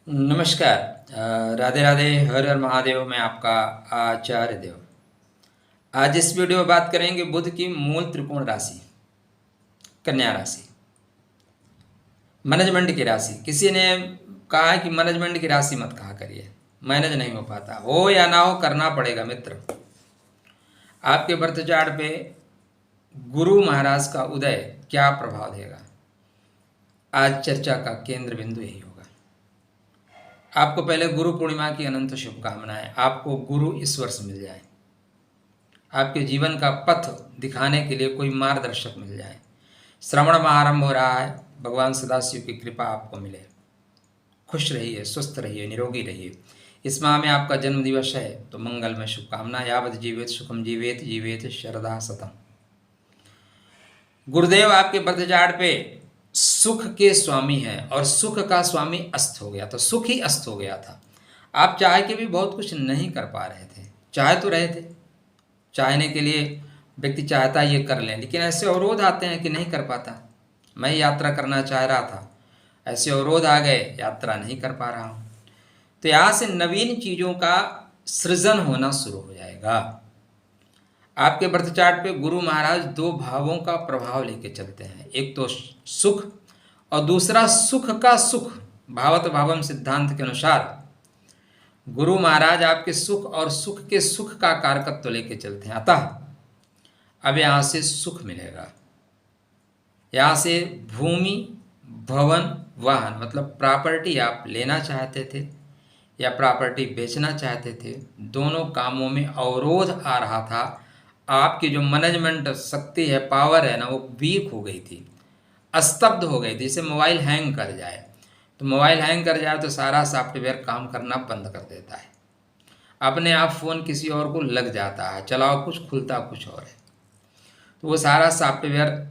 नमस्कार। राधे राधे, हर हर महादेव। मैं आपका आचार्य देव। आज इस वीडियो में बात करेंगे बुध की मूल त्रिकोण राशि कन्या राशि, मैनेजमेंट की राशि। किसी ने कहा है कि मैनेजमेंट की राशि मत कहा करिए, मैनेज नहीं हो पाता। हो या ना हो, करना पड़ेगा मित्र। आपके बर्थ चार्ट पे गुरु महाराज का उदय क्या प्रभाव देगा, आज चर्चा का केंद्र बिंदु यही होगा। आपको पहले गुरु पूर्णिमा की अनंत शुभकामनाएं। आपको गुरु इस वर्ष मिल जाए, आपके जीवन का पथ दिखाने के लिए कोई मार्गदर्शक मिल जाए। श्रावण माह आरंभ हो रहा है, भगवान सदाशिव की कृपा आपको मिले। खुश रहिए, स्वस्थ रहिए, निरोगी रहिए। इस माह में आपका जन्म दिवस है तो मंगल में शुभकामना। यावत जीवेत सुखम जीवेत, जीवेत शरदा सतम। गुरुदेव आपके बर्थ चार्ट पे सुख के स्वामी हैं और सुख का स्वामी अस्त हो गया था, सुख ही अस्त हो गया था। आप चाह के भी बहुत कुछ नहीं कर पा रहे थे। चाहे तो रहे थे, चाहने के लिए व्यक्ति चाहता ये कर लें, लेकिन ऐसे अवरोध आते हैं कि नहीं कर पाता। मैं यात्रा करना चाह रहा था, ऐसे अवरोध आ गए, यात्रा नहीं कर पा रहा हूँ। तो यहाँ से नवीन चीज़ों का सृजन होना शुरू हो जाएगा। आपके बर्थ चार्ट पे गुरु महाराज दो भावों का प्रभाव लेके चलते हैं, एक तो सुख और दूसरा सुख का सुख। भावत भावम सिद्धांत के अनुसार गुरु महाराज आपके सुख और सुख के सुख का कारकत्व लेके चलते हैं। अतः अब यहाँ से सुख मिलेगा। यहाँ से भूमि, भवन, वाहन मतलब प्रॉपर्टी आप लेना चाहते थे या प्रॉपर्टी बेचना चाहते थे, दोनों कामों में अवरोध आ रहा था। आपकी जो मैनेजमेंट शक्ति है, पावर है ना, वो वीक हो गई थी, स्तब्ध हो गई थी। जैसे मोबाइल हैंग कर जाए, तो मोबाइल हैंग कर जाए तो सारा सॉफ्टवेयर काम करना बंद कर देता है, अपने आप फ़ोन किसी और को लग जाता है, चलाओ कुछ, खुलता कुछ और है। तो वो सारा सॉफ्टवेयर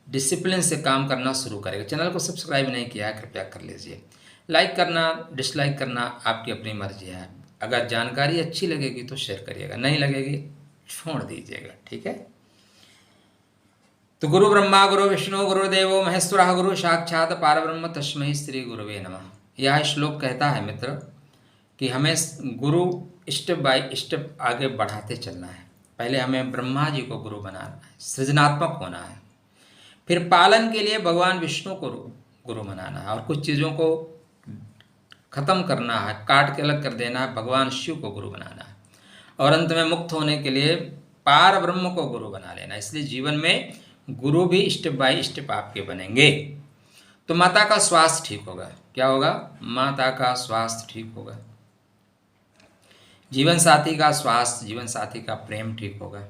डिसिप्लिन से काम करना शुरू करेगा। चैनल को सब्सक्राइब नहीं किया है, कृपया कर लीजिए। लाइक करना, डिसलाइक करना आपकी अपनी मर्जी है। अगर जानकारी अच्छी लगेगी तो शेयर करिएगा, नहीं लगेगी छोड़ दीजिएगा, ठीक है। तो गुरु ब्रह्मा गुरु विष्णु गुरुदेवो महेश्वरः गुरु साक्षात पारब्रह्म तस्मै श्री गुरुवे नमः। यह श्लोक कहता है मित्र कि हमें गुरु स्टेप बाय स्टेप आगे बढ़ाते चलना है। पहले हमें ब्रह्मा जी को गुरु बनाना है, सृजनात्मक होना है। फिर पालन के लिए भगवान विष्णु को गुरु बनाना है और कुछ चीज़ों को खत्म करना है, काट के अलग कर देना है, भगवान शिव को गुरु बनाना है। और अंत में मुक्त होने के लिए पार ब्रह्म को गुरु बना लेना। इसलिए जीवन में गुरु भी स्टेप बाय स्टेप आपके बनेंगे। तो माता का स्वास्थ्य ठीक होगा। क्या होगा? माता का स्वास्थ्य ठीक होगा। जीवन साथी का स्वास्थ्य, जीवन साथी का प्रेम ठीक होगा।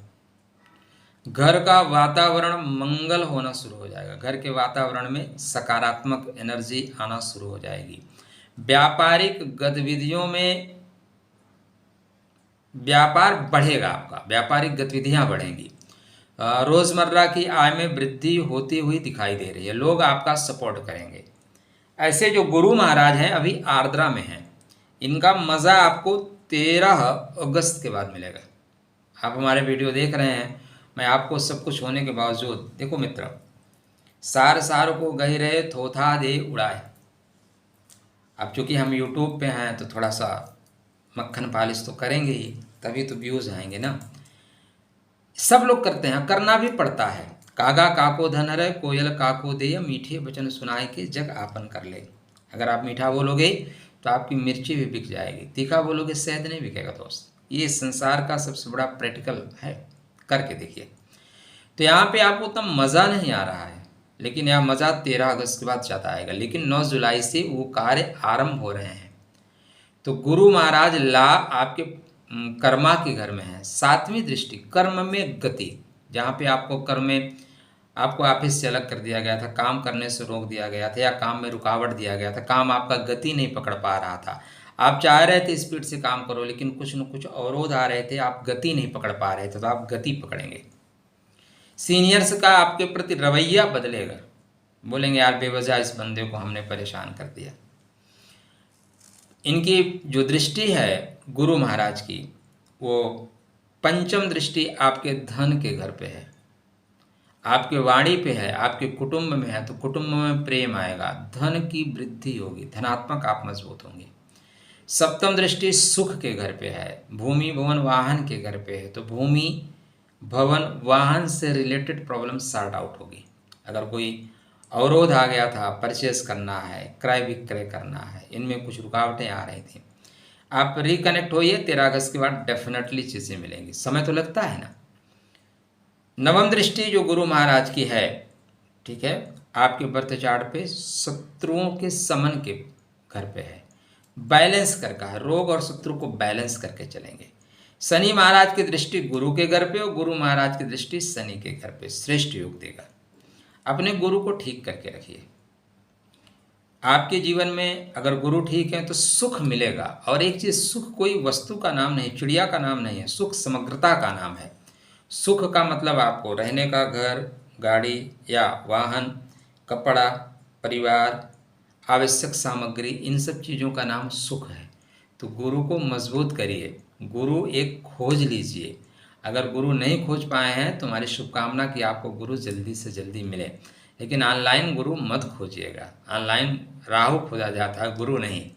घर का वातावरण मंगल होना शुरू हो जाएगा। घर के वातावरण में सकारात्मक एनर्जी आना शुरू हो जाएगी। व्यापारिक गतिविधियों में व्यापार बढ़ेगा, आपका व्यापारिक गतिविधियां बढ़ेंगी। रोज़मर्रा की आय में वृद्धि होती हुई दिखाई दे रही है। लोग आपका सपोर्ट करेंगे। ऐसे जो गुरु महाराज हैं अभी आर्द्रा में हैं, इनका मज़ा आपको 13 अगस्त के बाद मिलेगा। आप हमारे वीडियो देख रहे हैं, मैं आपको सब कुछ होने के बावजूद, देखो मित्र, सार सार को गही रहे थोथा दे उड़ाए। अब चूँकि हम यूट्यूब पे हैं तो थोड़ा सा मक्खन पालिश तो करेंगे ही, तभी तो व्यूज़ आएंगे ना। सब लोग करते हैं, करना भी पड़ता है। कागा काको धन रहे, कोयल काको दे, मीठे वचन सुनाए के जग आपन कर ले। अगर आप मीठा बोलोगे तो आपकी मिर्ची भी बिक जाएगी, तीखा बोलोगे शहद नहीं बिकेगा दोस्त। ये संसार का सबसे बड़ा प्रैक्टिकल है, करके देखिए। तो यहाँ पे आपको उतना मज़ा नहीं आ रहा है, लेकिन यह मज़ा 13 अगस्त के बाद ज़्यादा आएगा। लेकिन 9 जुलाई से वो कार्य आरंभ हो रहे हैं। तो गुरु महाराज ला आपके कर्मा के घर में है। 7वीं दृष्टि कर्म में गति, जहाँ पे आपको कर्म में आपको ऑफिस से अलग कर दिया गया था, काम करने से रोक दिया गया था या काम में रुकावट दिया गया था, काम आपका गति नहीं पकड़ पा रहा था, आप चाह रहे थे स्पीड से काम करो लेकिन कुछ न कुछ अवरोध आ रहे थे, आप गति नहीं पकड़ पा रहे थे, तो आप गति पकड़ेंगे। सीनियर्स का आपके प्रति रवैया बदलेगा, बोलेंगे यार बेवजह इस बंदे को हमने परेशान कर दिया। इनकी जो दृष्टि है गुरु महाराज की, वो पंचम दृष्टि आपके धन के घर पे है। आपके वाणी पे है, आपके कुटुंब में है, तो कुटुंब में प्रेम आएगा, धन की वृद्धि होगी, धनात्मक आप मजबूत होंगे। सप्तम दृष्टि सुख के घर पे है, भूमि भवन वाहन के घर पे है, तो भूमि भवन वाहन से रिलेटेड प्रॉब्लम सॉर्ट आउट होगी। अगर कोई अवरोध आ गया था, परचेस करना है, क्रय विक्रय करना है, इनमें कुछ रुकावटें आ रही थी, आप रिकनेक्ट होइए, 13 अगस्त के बाद डेफिनेटली चीज़ें मिलेंगी। समय तो लगता है ना। नवम दृष्टि जो गुरु महाराज की है, ठीक है, आपके बर्थ चार्ट पे शत्रुओं के समन के घर पे है, बैलेंस करका है, रोग और शत्रु को बैलेंस करके चलेंगे। शनि महाराज की दृष्टि गुरु के घर पे और गुरु महाराज की दृष्टि शनि के घर पे, श्रेष्ठ योग देगा। अपने गुरु को ठीक करके रखिए। आपके जीवन में अगर गुरु ठीक है तो सुख मिलेगा। और एक चीज़, सुख कोई वस्तु का नाम नहीं, चिड़िया का नाम नहीं है, सुख समग्रता का नाम है। सुख का मतलब आपको रहने का घर, गाड़ी या वाहन, कपड़ा, परिवार, आवश्यक सामग्री, इन सब चीज़ों का नाम सुख है। तो गुरु को मजबूत करिए, गुरु एक खोज लीजिए। अगर गुरु नहीं खोज पाए हैं तो हमारी शुभकामना कि आपको गुरु जल्दी से जल्दी मिले। लेकिन ऑनलाइन गुरु मत खोजिएगा, ऑनलाइन राहु खोजा जाता है, गुरु नहीं।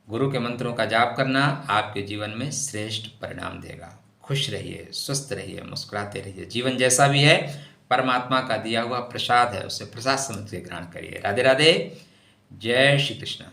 गुरु के मंत्रों का जाप करना आपके जीवन में श्रेष्ठ परिणाम देगा। खुश रहिए, स्वस्थ रहिए, मुस्कुराते रहिए। जीवन जैसा भी है परमात्मा का दिया हुआ प्रसाद है, उसे प्रसाद समझ के ग्रहण करिए। राधे राधे, जय श्री कृष्ण।